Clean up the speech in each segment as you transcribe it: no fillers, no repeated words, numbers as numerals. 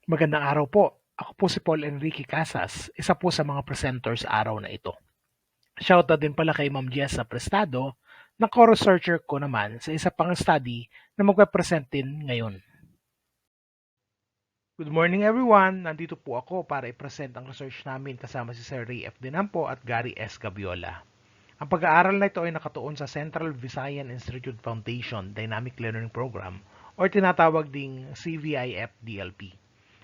Magandang araw po. Ako po si Paul Enrique Casas, isa po sa mga presenters sa araw na ito. Shoutout din pala kay Ma'am Jessa Prestado na co-researcher ko naman sa isa pang study na magpe-present din ngayon. Good morning everyone! Nandito po ako para i-present ang research namin kasama si Sir Ray F. Dinampo at Gary S. Gabiola. Ang pag-aaral na ito ay nakatuon sa Central Visayan Institute Foundation Dynamic Learning Program or tinatawag ding CVIF-DLP.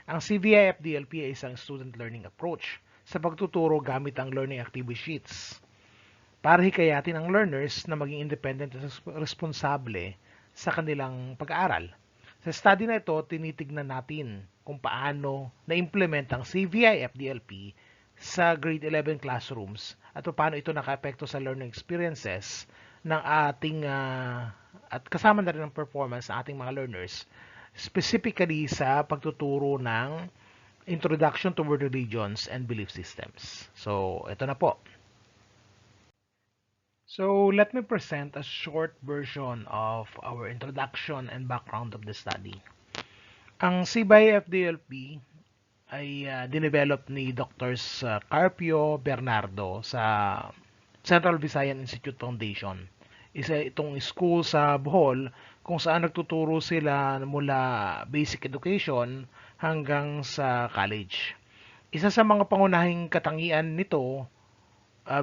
Ang CVIF-DLP ay isang student learning approach sa pagtuturo gamit ang learning activity sheets para hikayatin ang learners na maging independent at responsable sa kanilang pag-aaral. Sa study na ito, tinitignan natin kung paano na-implement ang CVIF-DLP sa grade 11 classrooms at paano ito naka-epekto sa learning experiences ng ating at kasama na rin ang performance ng ating mga learners, specifically sa pagtuturo ng Introduction to World Religions and Belief Systems. So, ito na po. So, let me present a short version of our introduction and background of the study. Ang CBI-FDLP ay dinevelop ni Drs. Carpio Bernardo sa Central Visayan Institute Foundation. Isa itong school sa Bohol kung saan nagtuturo sila mula basic education hanggang sa college. Isa sa mga pangunahing katangian nito,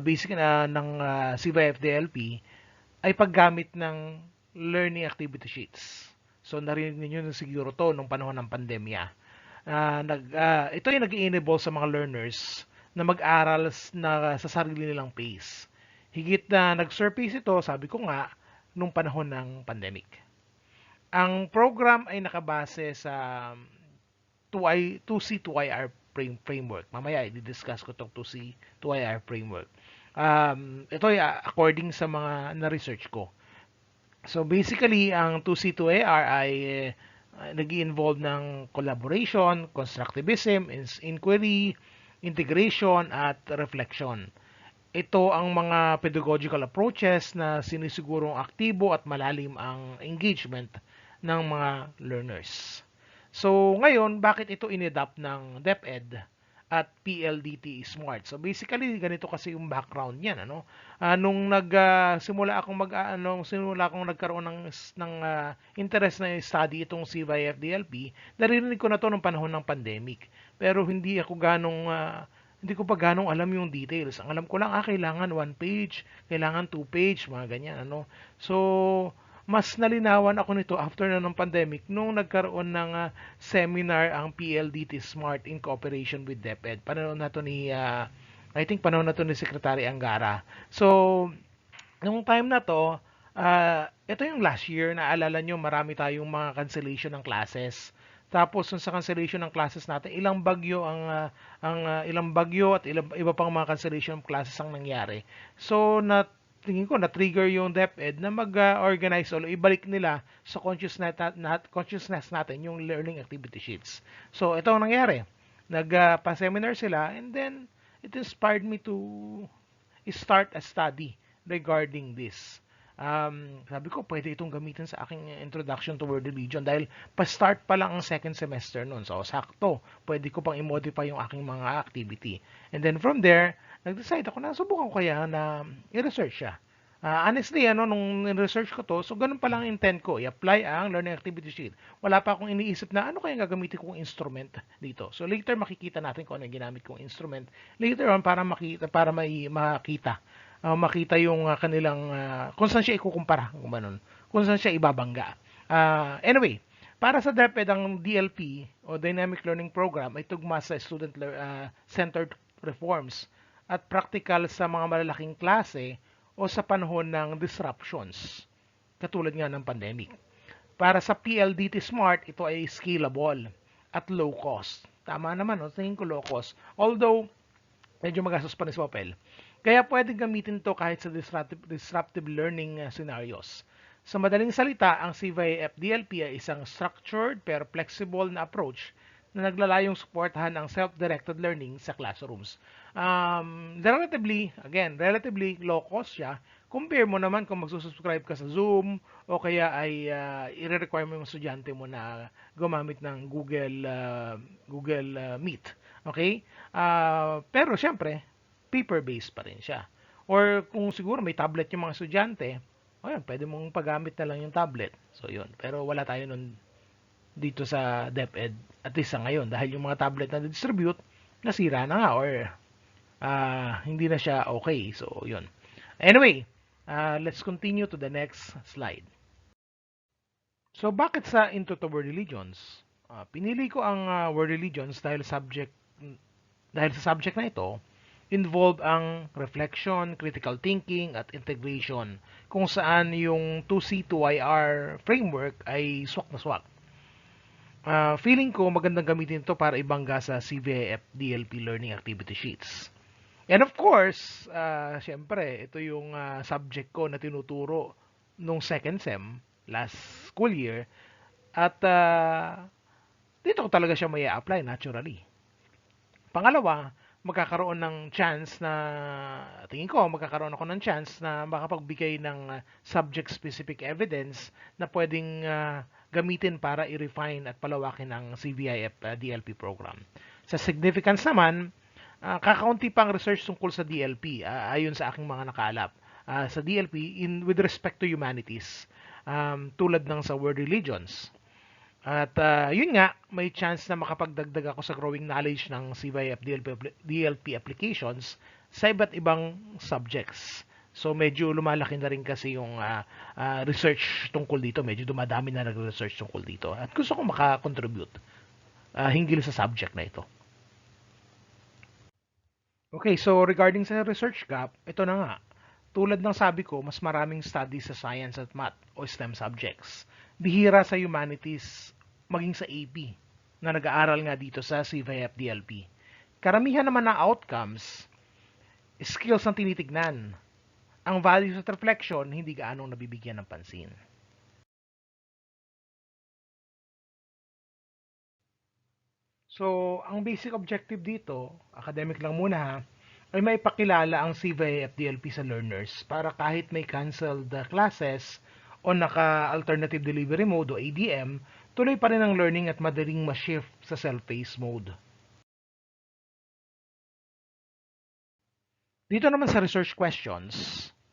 basic na ng CBI-FDLP, ay paggamit ng learning activity sheets. So narinig niyo na siguro to nung panahon ng pandemya. Ito ay nag-enable sa mga learners na mag-aral na sa sarili nilang pace. Higit na nag-surface ito, sabi ko nga, nung panahon ng pandemic. Ang program ay nakabase sa 2C2IR framework. Mamaya i-discuss ko itong 2C2IR framework. Ito ay according sa mga na-research ko. So basically, ang 2C2AR ay nag-involve ng collaboration, constructivism, inquiry, integration, at reflection. Ito ang mga pedagogical approaches na sinisigurong aktibo at malalim ang engagement ng mga learners. So ngayon, bakit ito inadapt ng DepEd at PLDT Smart? So basically, ganito kasi yung background niyan, ano? Nung simula akong nagkaroon ng interest na study itong CYFDLP, narinig ko na to nung panahon ng pandemic. Pero hindi ko pa ganong alam yung details. Ang alam ko lang, kailangan 1 page, kailangan 2 page, mga ganyan, ano. So, mas nalinawan ako nito after na ng pandemic nung nagkaroon ng seminar ang PLDT Smart in cooperation with DepEd. I think panahon na to ni Secretary Angara. So, nung time na to, ito yung last year, naalala nyo, marami tayong mga cancellation ng classes. Tapos sa cancellation ng classes natin, ilang bagyo at iba pang mga cancellation ng classes ang nangyari. So tingin ko na-trigger yung DepEd na mag-organize o ibalik nila sa consciousness natin yung learning activity sheets. So ito ang nangyari. Pa-seminar sila and then it inspired me to start a study regarding this. Sabi ko, pwede itong gamitin sa aking introduction to world religion dahil pa-start pa lang ang second semester nun. So, sakto, pwede ko pang i-modify yung aking mga activity. And then from there, nag-decide ako na subukan ko kaya na i-research siya. Honestly, nung research ko to, so ganun pa lang intent ko, i-apply ang learning activity sheet. Wala pa akong iniisip na ano kaya gagamitin kong instrument dito. So later makikita natin kung ano yung ginamit kong instrument. Later on para makita yung kanilang kung saan siya ikukumpara, kung saan siya ibabangga. Anyway, para sa DepEd, ang DLP o Dynamic Learning Program ay tugma sa student-centered reforms at practical sa mga malalaking klase o sa panahon ng disruptions, katulad nga ng pandemic. Para sa PLDT Smart, ito ay scalable at low cost. Tama naman, tingin ko low cost. Although, medyo magastos pa ni Swapel. Kaya pwedeng gamitin to kahit sa disruptive learning scenarios. Sa madaling salita, ang CVIF-DLP ay isang structured pero flexible na approach na naglalayong suportahan ang self-directed learning sa classrooms. Relatively low cost siya. Compare mo naman kung magsusubscribe ka sa Zoom o kaya ay i-require mo yung estudyante mo na gumamit ng Google Meet. Okay? Pero syempre, paper-based pa rin siya. Or kung siguro may tablet yung mga estudyante, o yan, pwede mong paggamit na lang yung tablet. So yun. Pero wala tayo nun dito sa DepEd at least sa ngayon dahil yung mga tablet na distribute nasira na nga or hindi na siya okay. So yun. Anyway, let's continue to the next slide. So bakit sa Into the World Religions? Pinili ko ang World Religions dahil sa subject na ito involve ang reflection, critical thinking, at integration kung saan yung 2C2IR framework ay swak na swak. Feeling ko magandang gamitin ito para ibangga sa CVIF DLP Learning Activity Sheets. And of course, syempre, ito yung subject ko na tinuturo nung second sem, last school year, at dito ko talaga siya may apply naturally. Pangalawa, magkakaroon ng chance na, tingin ko, magkakaroon ako ng chance na makapagbigay ng subject-specific evidence na pwedeng gamitin para i-refine at palawakin ang CVIF DLP program. Sa significance naman, kakaunti pang research tungkol sa DLP ayon sa aking mga nakalap. Sa DLP with respect to humanities, tulad ng sa world religions. At yun nga, may chance na makapagdagdag ako sa growing knowledge ng CVIF DLP applications sa iba't ibang subjects. So medyo lumalaki na rin kasi yung research tungkol dito. Medyo dumadami na nag-research tungkol dito. At gusto ko makakontribute hinggil sa subject na ito. Okay, so regarding sa research gap, ito na nga. Tulad ng sabi ko, mas maraming studies sa science at math o STEM subjects. Bihira sa humanities maging sa AP na nag-aaral nga dito sa CVIF DLP. Karamihan naman ng outcomes, skills ang tinitignan. Ang values at reflection, hindi gaanong nabibigyan ng pansin. So, ang basic objective dito, academic lang muna ha, ay maipakilala ang CVIF DLP sa learners para kahit may canceled classes o naka-alternative delivery mode o ADM, tuloy pa rin ang learning at madaling ma-shift sa self-paced mode. Dito naman sa research questions,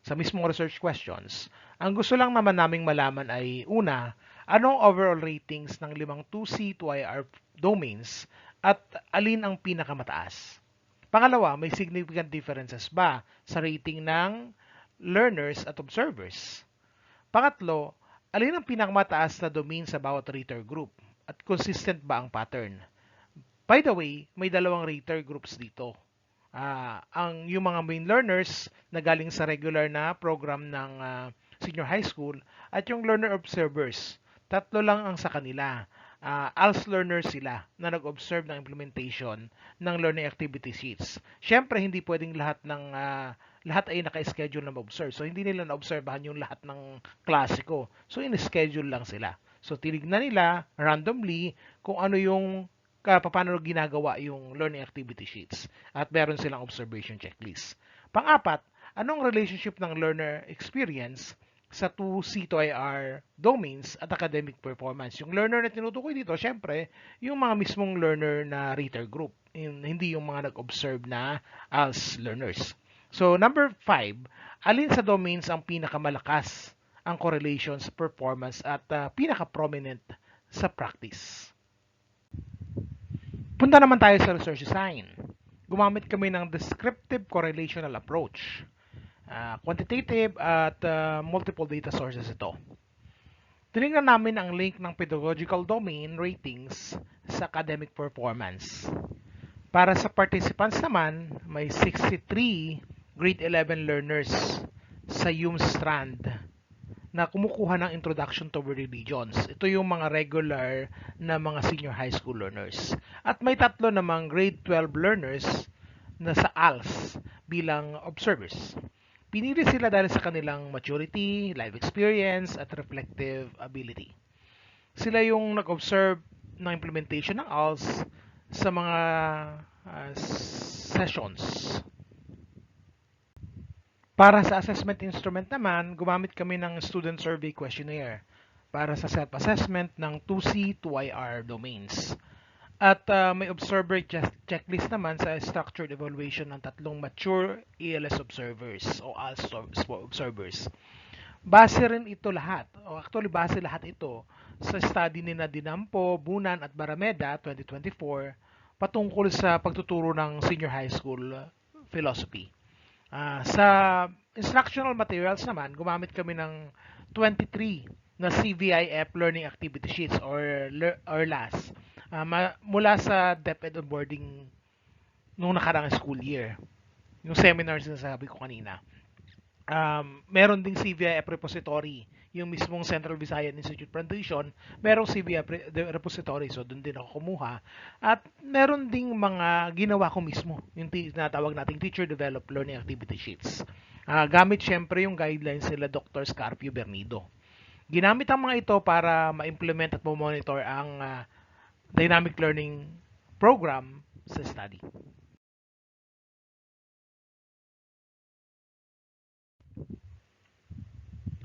sa mismong research questions, ang gusto lang naman naming malaman ay una, anong overall ratings ng 5 2C 2IR domains at alin ang pinakamataas? Pangalawa, may significant differences ba sa rating ng learners at observers? Pangatlo, alin ang pinakamataas na domain sa bawat rater group? At consistent ba ang pattern? By the way, may dalawang rater groups dito. Yung mga main learners na galing sa regular na program ng senior high school at yung learner observers. Tatlo lang ang sa kanila. ALS learners sila na nag-observe ng implementation ng learning activity sheets. Siyempre, hindi pwedeng lahat ay naka-schedule na ma-observe. So, hindi nila na-obserbahan yung lahat ng klasiko. So, in-schedule lang sila. So, tinignan nila randomly kung ano yung paano ginagawa yung learning activity sheets at meron silang observation checklist. Pang-apat, anong relationship ng learner experience sa 2C2IR domains at academic performance? Yung learner na tinutukoy dito, syempre, yung mga mismong learner na rater group, hindi yung mga nag-observe na ALS learners. So, number 5, alin sa domains ang pinakamalakas ang correlations, performance at pinaka-prominent sa practice? Punta naman tayo sa research design. Gumamit kami ng descriptive correlational approach. Quantitative at multiple data sources ito. Tinignan namin ang link ng pedagogical domain ratings sa academic performance. Para sa participants naman, may 63 grade 11 learners sa UM strand na kumukuha ng introduction to religions. Ito yung mga regular na mga senior high school learners. At may 3 namang grade 12 learners na sa ALS bilang observers. Pinili sila dahil sa kanilang maturity, life experience, at reflective ability. Sila yung nag-observe ng implementation ng ALS sa mga sessions. Para sa assessment instrument naman, gumamit kami ng student survey questionnaire para sa self-assessment ng 2C, 2IR domains. At may observer checklist naman sa structured evaluation ng tatlong mature ALS observers o ALS observers. Base rin ito lahat, o actually base lahat ito sa study ni Dinampo, Bunan at Barameda 2024 patungkol sa pagtuturo ng senior high school philosophy. Sa instructional materials naman, gumamit kami ng 23 na CVIF Learning Activity Sheets or LAS mula sa DepEd onboarding nung nakarang school year. Yung seminars na sabi ko kanina. Meron ding CVIF repository, yung mismong Central Visayan Institute Foundation, merong CVIF repository, so doon din ako kumuha. At meron ding mga ginawa ko mismo, yung tinatawag nating Teacher Developed Learning Activity Sheets. Gamit syempre yung guidelines nila Dr. Scarpio Bernido. Ginamit ang mga ito para ma-implement at ma-monitor ang dynamic learning program sa study.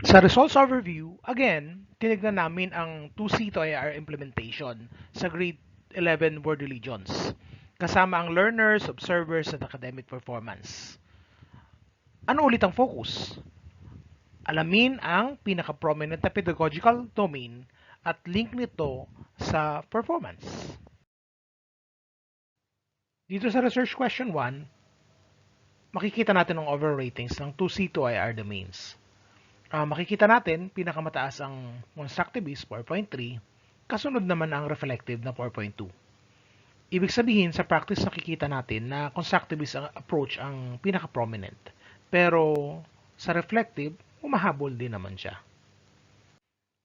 Sa results overview, again, tinignan namin ang 2C to IR implementation sa grade 11 world religions, kasama ang learners, observers, at academic performance. Ano ulit ang focus? Alamin ang pinaka-prominent na pedagogical domain at link nito sa performance. Dito sa research question 1, makikita natin ang overall ratings ng 2C to IR domains. Makikita natin, pinakamataas ang constructivist 4.3, kasunod naman ang reflective na 4.2. Ibig sabihin, sa practice nakikita natin na constructivist ang approach ang pinaka-prominent. Pero sa reflective, umahabol din naman siya.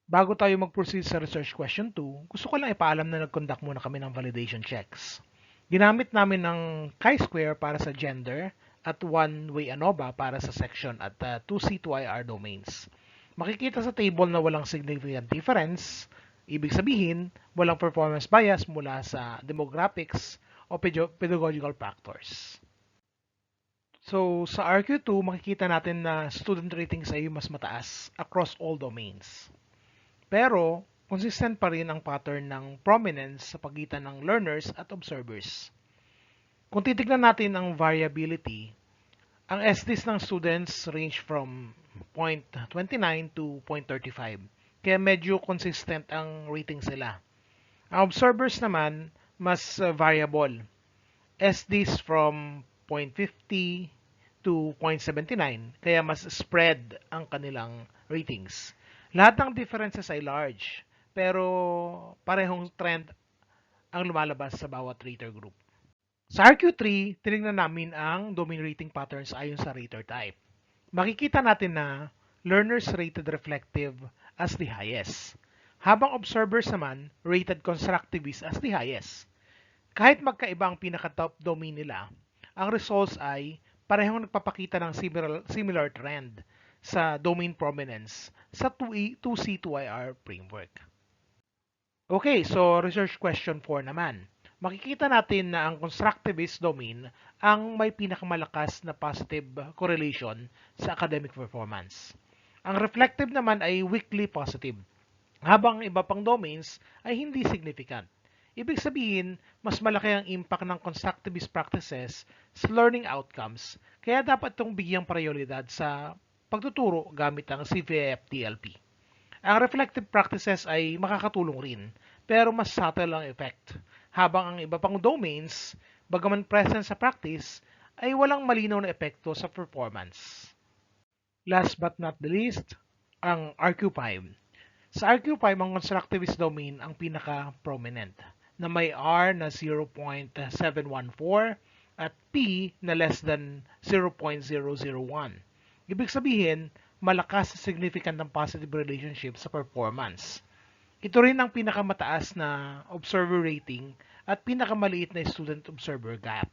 Bago tayo mag-proceed sa research question 2, gusto ko lang ipaalam na nag-conduct muna kami ng validation checks. Ginamit namin ng chi-square para sa gender at one-way ANOVA para sa section at 2C2IR domains. Makikita sa table na walang significant difference, ibig sabihin, walang performance bias mula sa demographics o pedagogical factors. So, sa RQ2, makikita natin na student ratings ay mas mataas across all domains. Pero, consistent pa rin ang pattern ng prominence sa pagitan ng learners at observers. Kung titignan natin ang variability, ang SDs ng students range from 0.29 to 0.35. Kaya medyo consistent ang rating sila. Ang observers naman, mas variable. SDs from 0.50 to 0.79. Kaya mas spread ang kanilang ratings. Lahat ng differences ay large, pero parehong trend ang lumalabas sa bawat rater group. Sa RQ3, tinignan namin ang domain rating patterns ayon sa rater type. Makikita natin na learners rated reflective as the highest, habang observers naman rated constructivist as the highest. Kahit magkaiba ang pinaka-top domain nila, ang results ay parehong nagpapakita ng similar trend sa domain prominence sa 2C2IR framework. Okay, so research question 4 naman. Makikita natin na ang constructivist domain ang may pinakamalakas na positive correlation sa academic performance. Ang reflective naman ay weakly positive, habang ang iba pang domains ay hindi significant. Ibig sabihin, mas malaki ang impact ng constructivist practices sa learning outcomes, kaya dapat itong bigyang prioridad sa pagtuturo gamit ang CVIF-TLP. Ang reflective practices ay makakatulong rin, pero mas subtle ang effect, habang ang iba pang domains, bagaman present sa practice, ay walang malinaw na epekto sa performance. Last but not the least, ang RQ5. Sa RQ5, ang constructivist domain ang pinaka-prominent, na may R na 0.714 at P na less than 0.001. Ibig sabihin, malakas sa significant ng positive relationship sa performance. Ito rin ang pinakamataas na observer rating at pinakamaliit na student-observer gap.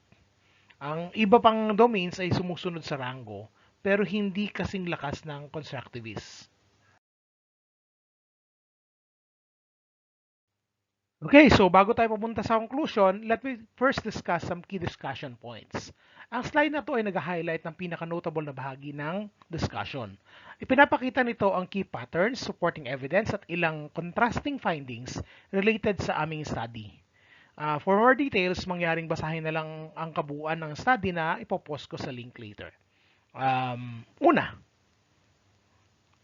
Ang iba pang domains ay sumusunod sa rango, pero hindi kasing lakas ng constructivist. Okay, so bago tayo pumunta sa conclusion, let me first discuss some key discussion points. Ang slide na to ay nag-highlight ng pinaka-notable na bahagi ng discussion. Ipinapakita nito ang key patterns, supporting evidence at ilang contrasting findings related sa aming study. For more details, mangyaring basahin na lang ang kabuuan ng study na ipopost ko sa link later. Una,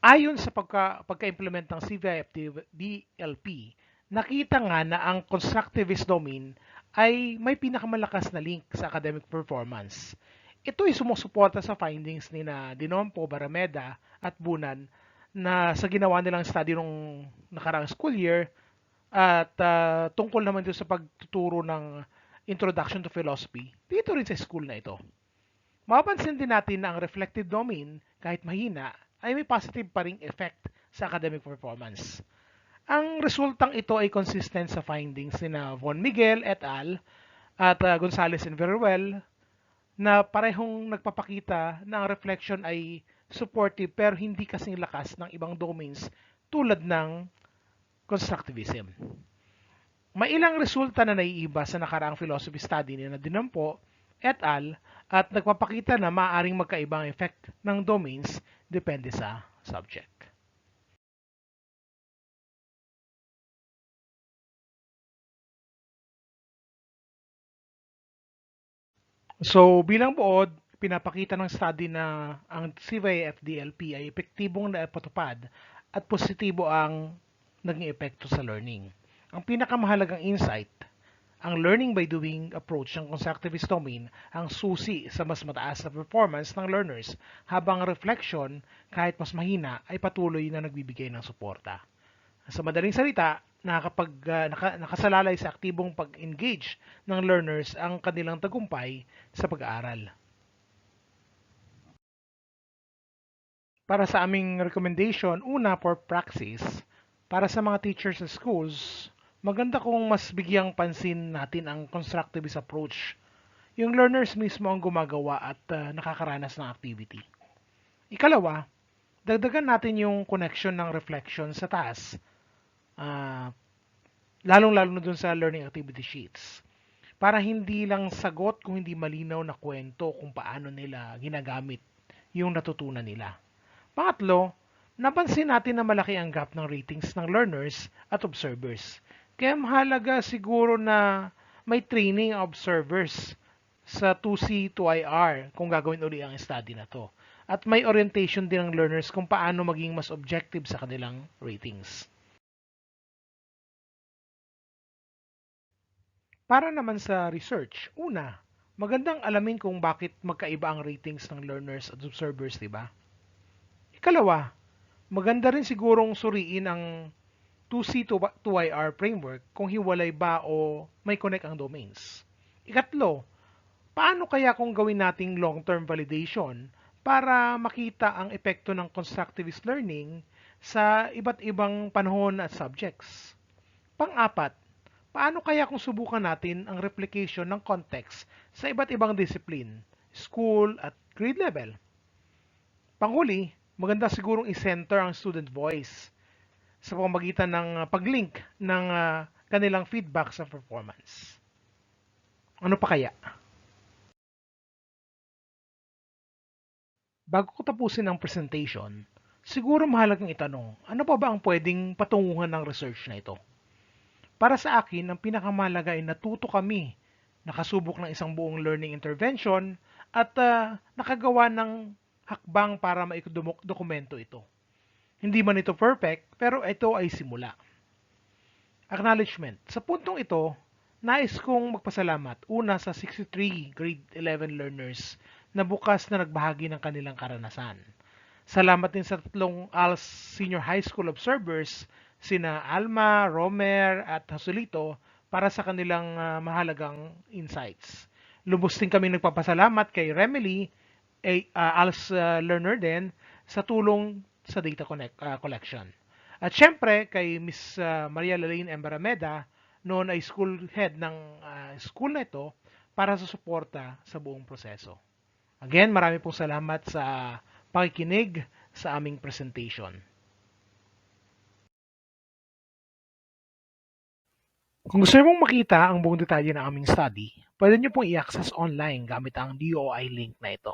ayon sa pagka-implement ng CVIF-DLP, nakita nga na ang constructivist domain ay may pinakamalakas na link sa academic performance. Ito ay sumusuporta sa findings ni na Dinompo, Barameda at Bunan na sa ginawa nilang study nung nakaraang school year at tungkol naman dito sa pagtuturo ng Introduction to Philosophy dito rin sa school na ito. Mapapansin din natin na ang reflective domain, kahit mahina, ay may positive pa ring effect sa academic performance. Ang resultang ito ay consistent sa findings ni na Von Miguel et al. At Gonzalez and Veruel na parehong nagpapakita na ang reflection ay supportive pero hindi kasing lakas ng ibang domains tulad ng constructivism. May ilang resulta na naiiba sa nakaraang philosophy study ni na Dinampo et al. At nagpapakita na maaaring magkaibang effect ng domains depende sa subject. So bilang buod, pinapakita ng study na ang CVIF-DLP ay epektibong naipatupad at positibo ang naging epekto sa learning. Ang pinakamahalagang insight, ang learning by doing approach ng constructivist domain ang susi sa mas mataas na performance ng learners habang reflection, kahit mas mahina, ay patuloy na nagbibigay ng suporta. Sa madaling salita, nakasalalay sa aktibong pag-engage ng learners ang kanilang tagumpay sa pag-aaral. Para sa aming recommendation, una for praxis, para sa mga teachers sa schools, maganda kung mas bigyang pansin natin ang constructivist approach. Yung learners mismo ang gumagawa at nakakaranas ng activity. Ikalawa, dagdagan natin yung connection ng reflection sa taas, uh, lalong-lalo na dun sa learning activity sheets. Para hindi lang sagot kung hindi malinaw na kwento kung paano nila ginagamit yung natutunan nila. Pangatlo, napansin natin na malaki ang gap ng ratings ng learners at observers. Kaya mahalaga siguro na may training ang observers sa 2C, 2IR kung gagawin uli ang study na to. At may orientation din ng learners kung paano maging mas objective sa kanilang ratings. Para naman sa research, una, magandang alamin kung bakit magkaiba ang ratings ng learners at observers, di ba? Ikalawa, maganda rin sigurong suriin ang 2C to 2IR framework kung hiwalay ba o may connect ang domains. Ikatlo, paano kaya kung gawin nating long-term validation para makita ang epekto ng constructivist learning sa iba't ibang panahon at subjects? Pang-apat, paano kaya kung subukan natin ang replication ng context sa iba't ibang discipline, school at grade level? Panghuli, maganda sigurong i-center ang student voice sa pamamagitan ng pag-link ng kanilang feedback sa performance. Ano pa kaya? Bago ko tapusin ang presentation, siguro mahalagang itanong, ano pa ba ang pwedeng patunguhan ng research na ito? Para sa akin, ang pinakamahalaga ay natuto kami, nakasubok ng isang buong learning intervention, at nakagawa ng hakbang para maidokumento ito. Hindi man ito perfect, pero ito ay simula. Acknowledgement. Sa puntong ito, nais kong magpasalamat una sa 63 grade 11 learners na bukas na nagbahagi ng kanilang karanasan. Salamat din sa tatlong ALS Senior High School observers, sina Alma, Romer at Hasulito para sa kanilang mahalagang insights. Lubos din kami nagpapasalamat kay Remily, ALS learner din, sa tulong sa data collection. At syempre kay Miss Maria Lalaine Embarameda, noon ay school head ng school na ito para sa suporta sa buong proseso. Again, marami pong salamat sa pakikinig sa aming presentation. Kung gusto niyo pong makita ang buong detalye ng aming study, pwede niyo pong i-access online gamit ang DOI link na ito.